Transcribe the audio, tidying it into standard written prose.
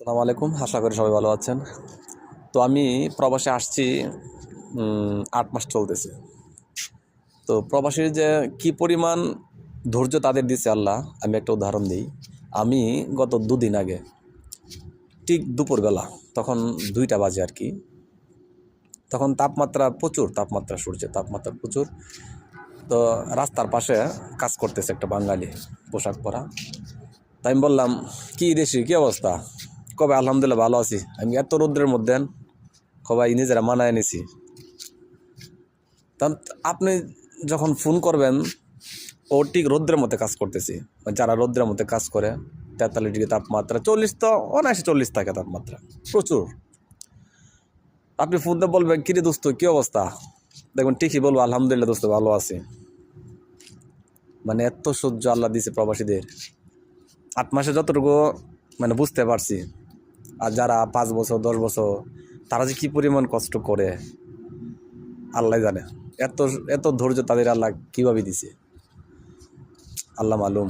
আসসালামু আলাইকুম, আশা করি সবাই ভালো আছেন। তো আমি প্রবাসে আসছি ৮ মাস চলতেছে। তো প্রবাসীর যে কি পরিমাণ ধৈর্য তাদের দিছে আল্লাহ, আমি একটা উদাহরণ দিই। আমি গত ২ দিন আগে ঠিক দুপুরবেলা, তখন ২টা বাজে আর কি, তখন তাপমাত্রা প্রচুর, সূর্যের তাপমাত্রা প্রচুর। তো রাস্তার পাশে কাজ করতেছে একটা বাঙালি পোশাক পরা। তাই আমি বললাম, কি দেশি, কি অবস্থা? কবে আলহামদুলিল্লাহ ভালো আছি। আমি এত রৌদ্রের মধ্যে সবাই নিজেরা মানায় নিছি। তা আপনি যখন ফোন করবেন, ও ঠিক রৌদ্রের মধ্যে কাজ করতেছি, যারা রৌদ্রের মধ্যে কাজ করে 43 ডিগ্রি তাপমাত্রা, 40 তো অনায়াসে 40 থাকে তাপমাত্রা প্রচুর। আপনি ফোন দিয়ে বলবেন, কিরে দোস্ত কি অবস্থা, দেখবেন ঠিকই বলবো আলহামদুলিল্লাহ দোস্ত ভালো আছি। মানে এত সহ্য আল্লাহ দিছে প্রবাসীদের। ৮ মাসে যতটুকু বুঝতে পারছি, আর যারা 5 বছর 10 বছর, তারা যে কি পরিমাণ কষ্ট করে আল্লাহ জানে। এত এত ধৈর্য তাদের আল্লাহ কিভাবে দিছে, আল্লাহ মালুম।